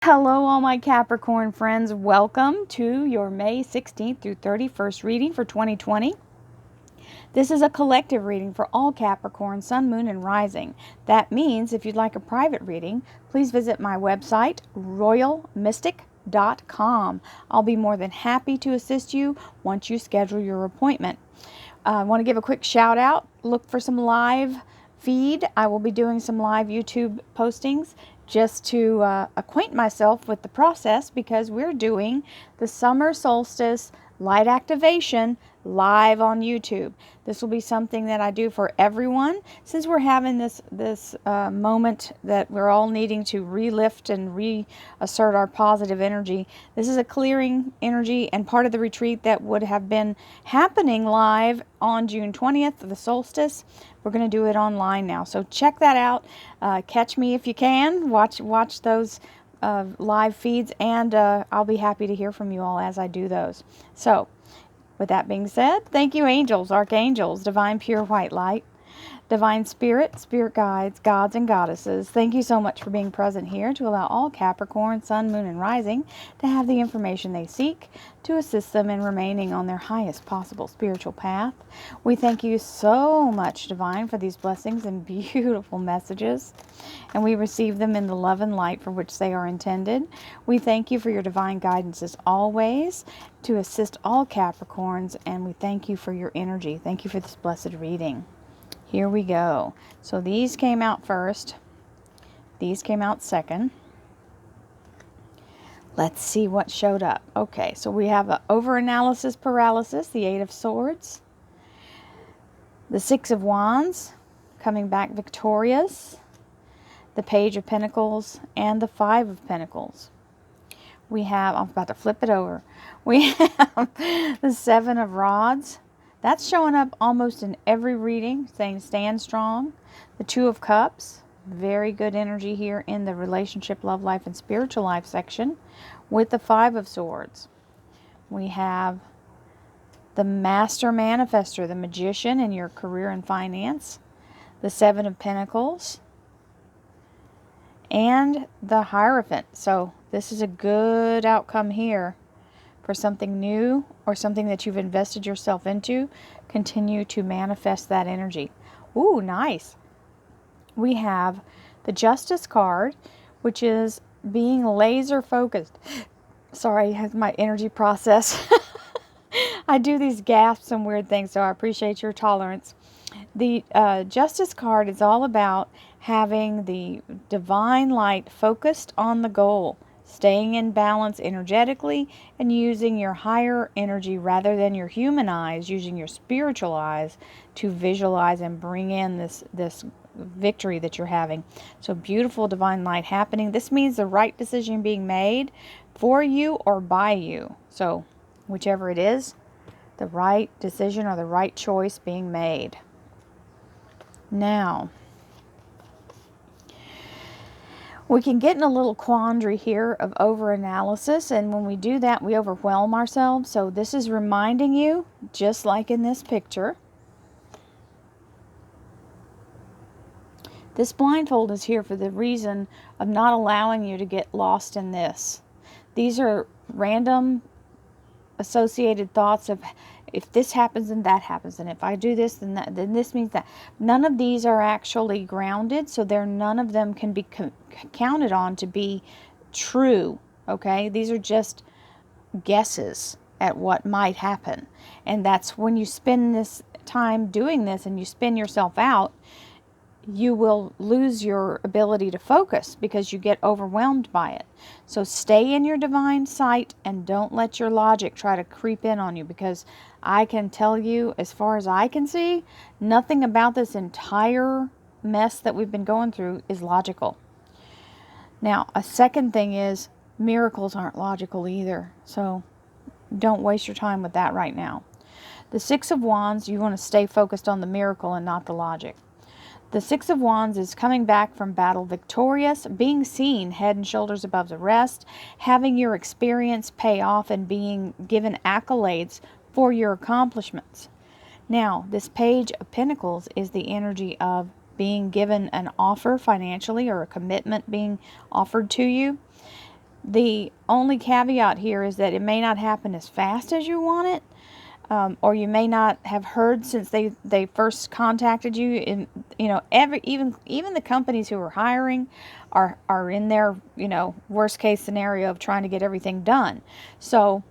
Hello, all my Capricorn friends. Welcome to your May 16th through 31st reading for 2020. This is a collective reading for all Capricorn, Sun, Moon, and Rising. That means if you'd like a private reading, please visit my website, royalmystic.com. I'll be more than happy to assist you once you schedule your appointment. I want to give a quick shout out. Look for some live feed. I will be doing some live YouTube postings just to acquaint myself with the process, because we're doing the summer solstice light activation live on YouTube. This will be something that I do for everyone, since we're having this moment that we're all needing to relift and reassert our positive energy. This is a clearing energy and part of the retreat that would have been happening live on June 20th, the solstice. We're going to do it online now, so check that out. Catch me if you can. Watch those live feeds, and I'll be happy to hear from you all as I do those. So, with that being said, thank you, angels, archangels, divine pure white light, divine spirit, spirit guides, gods and goddesses. Thank you so much for being present here to allow all Capricorn, Sun, Moon, and Rising to have the information they seek to assist them in remaining on their highest possible spiritual path. We thank you so much, Divine, for these blessings and beautiful messages, and we receive them in the love and light for which they are intended. We thank you for your divine guidance as always to assist all Capricorns, and we thank you for your energy. Thank you for this blessed reading. Here we go. So these came out first. These came out second. Let's see what showed up. Okay, so we have an over-analysis paralysis, the Eight of Swords, the Six of Wands, coming back victorious, the Page of Pentacles, and the Five of Pentacles. We have, I'm about to flip it over, we have the Seven of Rods. That's showing up almost in every reading, saying stand strong. The Two of Cups, very good energy here in the relationship, love life, and spiritual life section. With the Five of Swords, we have the Master Manifester, the Magician in your career and finance. The Seven of Pentacles, and the Hierophant. So this is a good outcome here for something new or something that you've invested yourself into. Continue to manifest that energy. Ooh, nice. We have the Justice card, which is being laser focused. Sorry, I have my energy process. I do these gasps and weird things, so I appreciate your tolerance. The Justice card is all about having the divine light focused on the goal, staying in balance energetically, and using your higher energy rather than your human eyes, using your spiritual eyes to visualize and bring in this victory that you're having. So beautiful divine light happening. This means the right decision being made for you or by you. So whichever it is, the right decision or the right choice being made. Now, we can get in a little quandary here of over-analysis, and when we do that, we overwhelm ourselves. So this is reminding you, just like in this picture, this blindfold is here for the reason of not allowing you to get lost in this. These are random associated thoughts of, if this happens, then that happens, and if I do this, then that, then this means that. None of these are actually grounded, so none of them can be counted on to be true. Okay, these are just guesses at what might happen, and that's when you spend this time doing this and you spin yourself out, you will lose your ability to focus because you get overwhelmed by it. So stay in your divine sight and don't let your logic try to creep in on you, because I can tell you, as far as I can see, nothing about this entire mess that we've been going through is logical. Now, a second thing is, miracles aren't logical either. So don't waste your time with that right now. The Six of Wands, you want to stay focused on the miracle and not the logic. The Six of Wands is coming back from battle victorious, being seen head and shoulders above the rest, having your experience pay off, and being given accolades for your accomplishments. Now, this Page of Pentacles is the energy of being given an offer financially, or a commitment being offered to you. The only caveat here is that it may not happen as fast as you want it, or you may not have heard since they first contacted you. In even the companies who are hiring are in their worst case scenario of trying to get everything done. So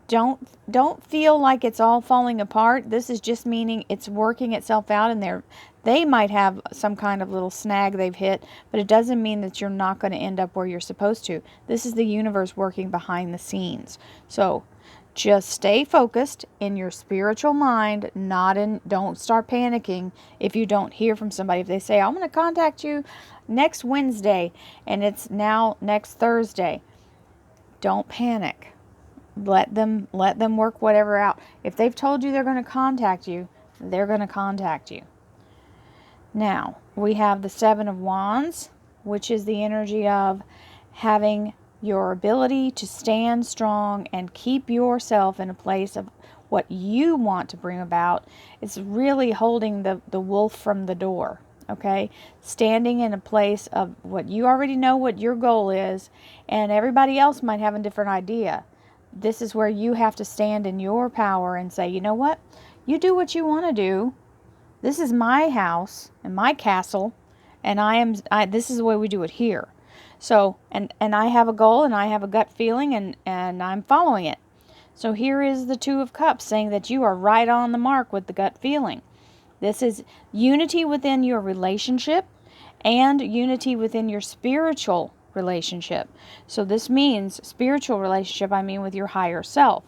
don't feel like it's all falling apart. This is just meaning it's working itself out, and they might have some kind of little snag they've hit, but it doesn't mean that you're not going to end up where you're supposed to. This is the universe working behind the scenes. So just stay focused in your spiritual mind, don't start panicking if you don't hear from somebody. If they say, I'm going to contact you next Wednesday, and it's now next Thursday, don't panic. Let them work whatever out. If they've told you they're going to contact you, they're going to contact you. Now, we have the Seven of Wands, which is the energy of having your ability to stand strong and keep yourself in a place of what you want to bring about. It's really holding the wolf from the door, okay? Standing in a place of what you already know what your goal is, and everybody else might have a different idea. This is where you have to stand in your power and say, you know what? You do what you want to do. This is my house and my castle, and this is the way we do it here. So, and I have a goal, and I have a gut feeling, and I'm following it. So here is the Two of Cups saying that you are right on the mark with the gut feeling. This is unity within your relationship and unity within your spiritual relationship. So this means spiritual relationship, I mean with your higher self.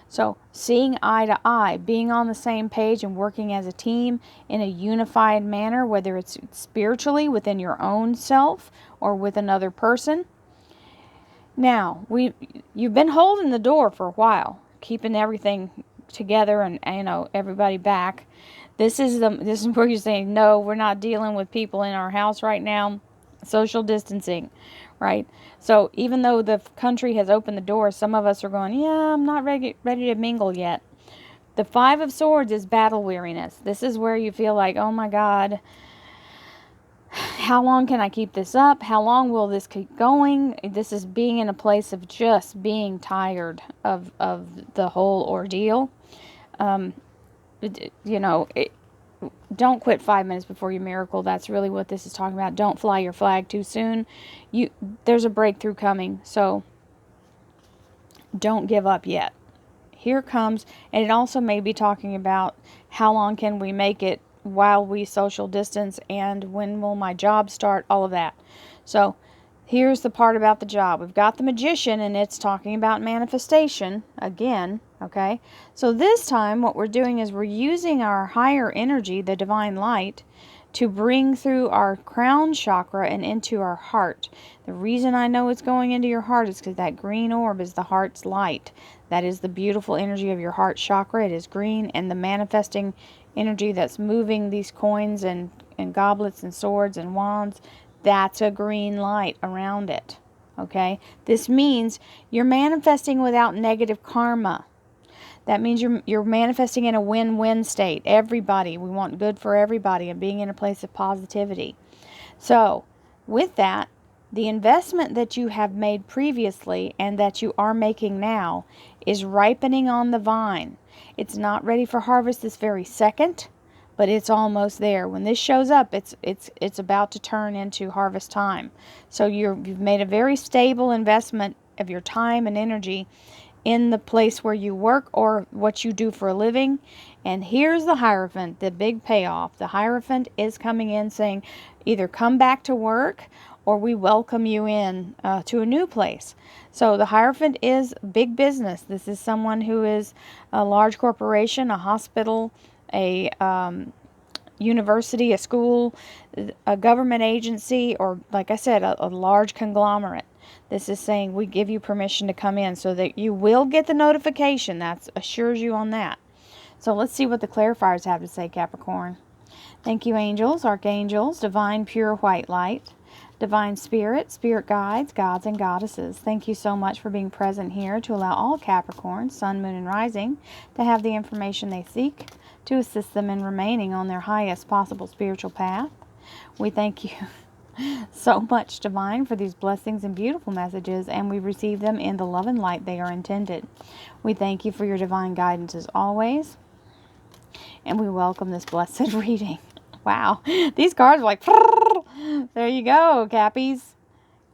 So seeing eye to eye, being on the same page and working as a team in a unified manner, whether it's spiritually within your own self or with another person. Now, you've been holding the door for a while, keeping everything together and everybody back. This is where you're saying, no, we're not dealing with people in our house right now. Social distancing, right? So even though the country has opened the door, some of us are going, yeah, I'm not ready to mingle yet. The Five of Swords is battle weariness. This is where you feel like, oh my God, how long can I keep this up? How long will this keep going? This is being in a place of just being tired of the whole ordeal. Don't quit 5 minutes before your miracle. That's really what this is talking about. Don't fly your flag too soon. There's a breakthrough coming, so don't give up yet. Here comes, and it also may be talking about how long can we make it while we social distance, and when will my job start, all of that. So here's the part about the job. We've got the Magician, and it's talking about manifestation again, okay? So this time what we're doing is we're using our higher energy, the divine light, to bring through our crown chakra and into our heart. The reason I know it's going into your heart is because that green orb is the heart's light. That is the beautiful energy of your heart chakra. It is green, and the manifesting energy that's moving these coins and goblets and swords and wands, that's a green light around it. Okay? This means you're manifesting without negative karma. That means you're manifesting in a win-win state. Everybody, we want good for everybody, and being in a place of positivity. So, with that, the investment that you have made previously and that you are making now is ripening on the vine. It's not ready for harvest this very second, but it's almost there. When this shows up, it's about to turn into harvest time. So you've made a very stable investment of your time and energy in the place where you work or what you do for a living. And here's the Hierophant, the big payoff. The Hierophant is coming in saying, either come back to work or we welcome you in to a new place. So the Hierophant is big business. This is someone who is a large corporation, a hospital, a university, a school, a government agency, or like I said, a large conglomerate. This is saying we give you permission to come in so that you will get the notification. That assures you on that. So let's see what the clarifiers have to say, Capricorn. Thank you, angels, archangels, divine pure white light, divine spirit, spirit guides, gods and goddesses. Thank you so much for being present here to allow all Capricorns, sun, moon, and rising to have the information they seek to assist them in remaining on their highest possible spiritual path. We thank you so much, Divine, for these blessings and beautiful messages, and we receive them in the love and light they are intended. We thank you for your divine guidance as always, and we welcome this blessed reading. Wow, these cards are like, there you go, Cappies.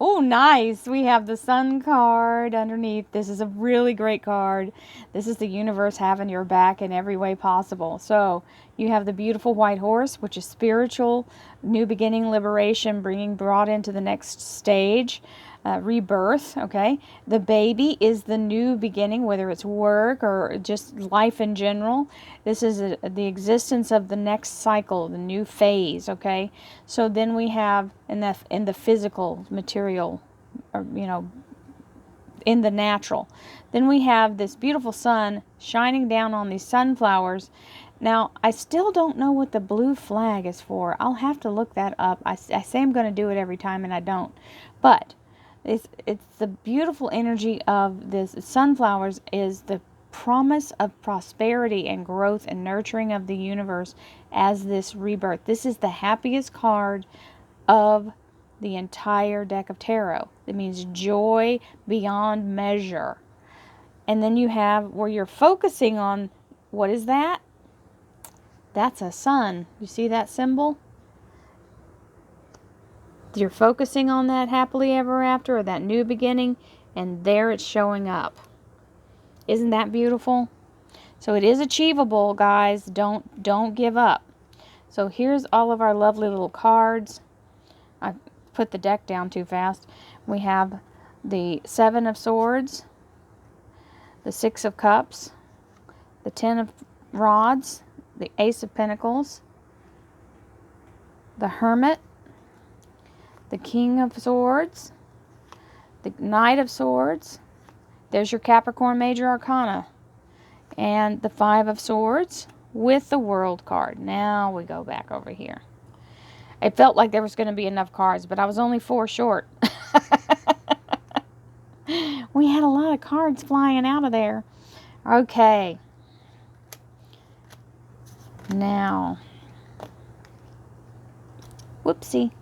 Oh, nice. We have the Sun card underneath. This is a really great card. This is the universe having your back in every way possible. So you have the beautiful white horse, which is spiritual, new beginning, liberation, brought into the next stage, rebirth, okay? The baby is the new beginning, whether it's work or just life in general. This is the existence of the next cycle, the new phase, okay? So then we have in the physical material, or, in the natural. Then we have this beautiful sun shining down on these sunflowers. Now, I still don't know what the blue flag is for. I'll have to look that up. I say I'm going to do it every time, and I don't. But it's the beautiful energy of this sunflowers is the promise of prosperity and growth and nurturing of the universe as this rebirth. This is the happiest card of the entire deck of tarot. It means joy beyond measure. And then you have where you're focusing on, what is that? That's a sun. You see that symbol? You're focusing on that happily ever after, or that new beginning, and there it's showing up. Isn't that beautiful? So it is achievable, guys. Don't give up. So here's all of our lovely little cards. I put the deck down too fast. We have the Seven of Swords, the Six of Cups, the Ten of Rods, the Ace of Pentacles, the Hermit, the King of Swords, the Knight of Swords. There's your Capricorn Major Arcana. And the Five of Swords with the World card. Now we go back over here. It felt like there was going to be enough cards, but I was only 4 short. We had a lot of cards flying out of there. Okay. Now. Whoopsie.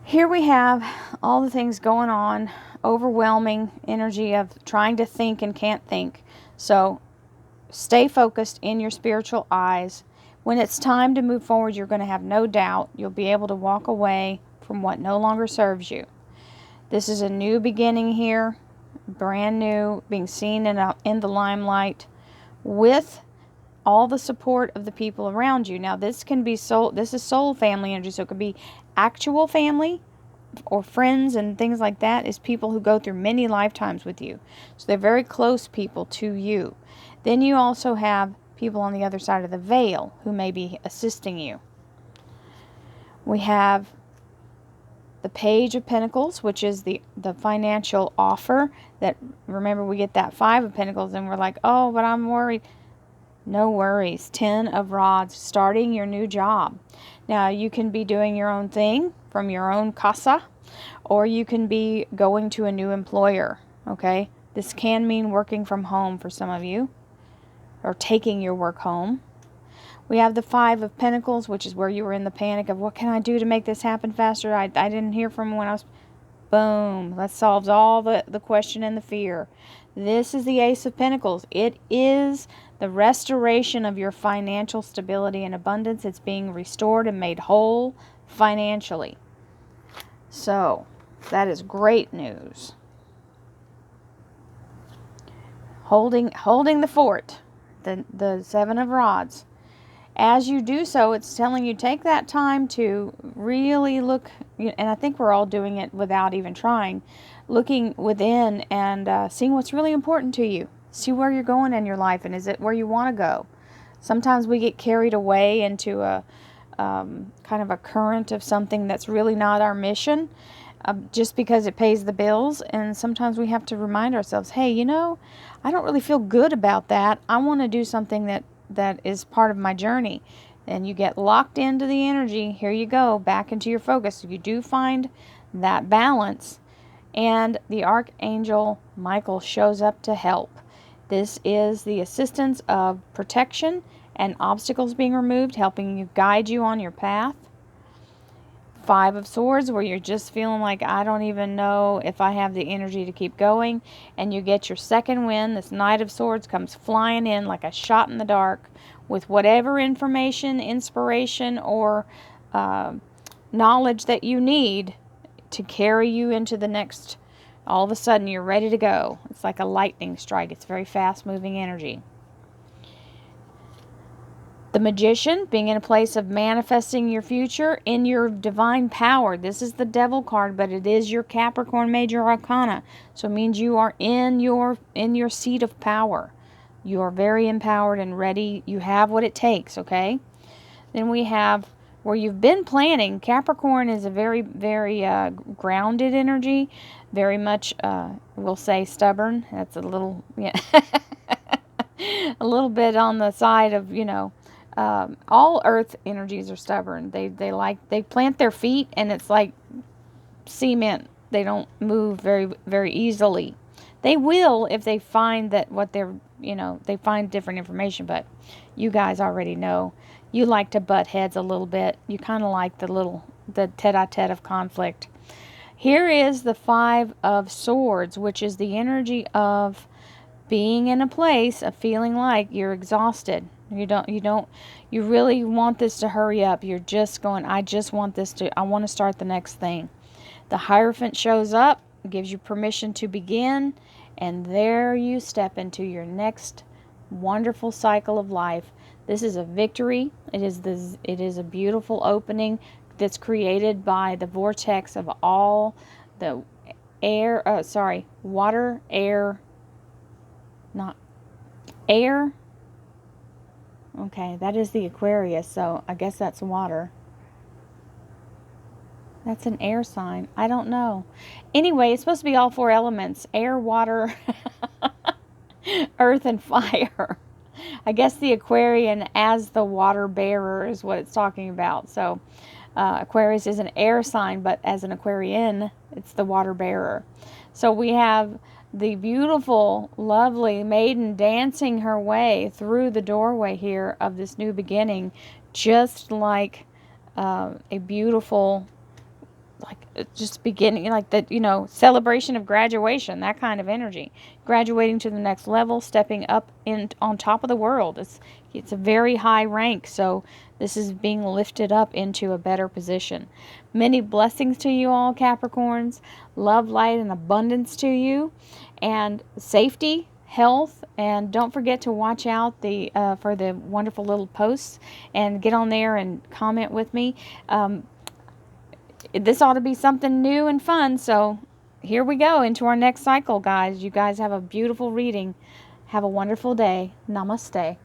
Here we have all the things going on, overwhelming energy of trying to think and can't think. So stay focused in your spiritual eyes. When it's time to move forward, you're going to have no doubt. You'll be able to walk away from what no longer serves you. This is a new beginning here, brand new, being seen in the limelight with all the support of the people around you. Now, this can be this is soul family energy, so it could be actual family or friends and things like that. Is people who go through many lifetimes with you. So they're very close people to you. Then you also have people on the other side of the veil who may be assisting you. We have the Page of Pentacles, which is the financial offer. That, remember, we get that Five of Pentacles and we're like, oh, but I'm worried. No worries. 10 of Rods, starting your new job. Now, you can be doing your own thing from your own casa, or you can be going to a new employer, okay? This can mean working from home for some of you, or taking your work home. We have the Five of Pentacles, which is where you were in the panic of, what can I do to make this happen faster? I didn't hear from when I was... Boom. That solves all the question and the fear. This is the Ace of Pentacles. It is the restoration of your financial stability and abundance. It's being restored and made whole financially. So, that is great news. Holding the fort. The Seven of Rods. As you do so, it's telling you, take that time to really look, and I think we're all doing it without even trying, looking within and seeing what's really important to you. See where you're going in your life, and is it where you want to go? Sometimes we get carried away into a kind of a current of something that's really not our mission, just because it pays the bills. And sometimes we have to remind ourselves, hey, I don't really feel good about that. I want to do something that is part of my journey. And you get locked into the energy. Here you go, back into your focus. You do find that balance, and the Archangel Michael shows up to help. This is the assistance of protection and obstacles being removed, helping you, guide you on your path. Five of Swords, where you're just feeling like, I don't even know if I have the energy to keep going. And you get your second wind. This Knight of Swords comes flying in like a shot in the dark with whatever information, inspiration, or knowledge that you need to carry you into the next. All of a sudden, you're ready to go. It's like a lightning strike. It's very fast-moving energy. The Magician, being in a place of manifesting your future in your divine power. This is the Devil card, but it is your Capricorn Major Arcana. So it means you are in your seat of power. You are very empowered and ready. You have what it takes, okay? Then we have where you've been planning. Capricorn is a very, very grounded energy. Very much, we'll say, stubborn. That's a little, yeah, a little bit on the side of, you know, all earth energies are stubborn. They plant their feet, and it's like cement. They don't move very, very easily. They will if they find that what they're, you know, they find different information, but you guys already know. You like to butt heads a little bit. You kind of like the tete-a-tete of conflict. Here is the Five of Swords, which is the energy of being in a place of feeling like you're exhausted. You really want this to hurry up. You're just going, I want to start the next thing. The Hierophant shows up, gives you permission to begin, and there you step into your next wonderful cycle of life. This is a victory. It is a beautiful opening that's created by the vortex of all the water, air, not air. Okay, that is the Aquarius, so I guess that's water. That's an air sign. I don't know. Anyway, it's supposed to be all four elements: air, water, earth, and fire. I guess the Aquarian as the water bearer is what it's talking about. So Aquarius is an air sign, but as an Aquarian, it's the water bearer. So we have the beautiful, lovely maiden dancing her way through the doorway here of this new beginning, just like a beautiful, like just beginning, like the, you know, celebration of graduation, that kind of energy. Graduating to the next level, stepping up on top of the world. It's a very high rank, so this is being lifted up into a better position. Many blessings to you all, Capricorns. Love, light, and abundance to you. And safety, health, and don't forget to watch out for the wonderful little posts, and get on there and comment with me. This ought to be something new and fun, so here we go into our next cycle, guys. You guys have a beautiful reading. Have a wonderful day. Namaste.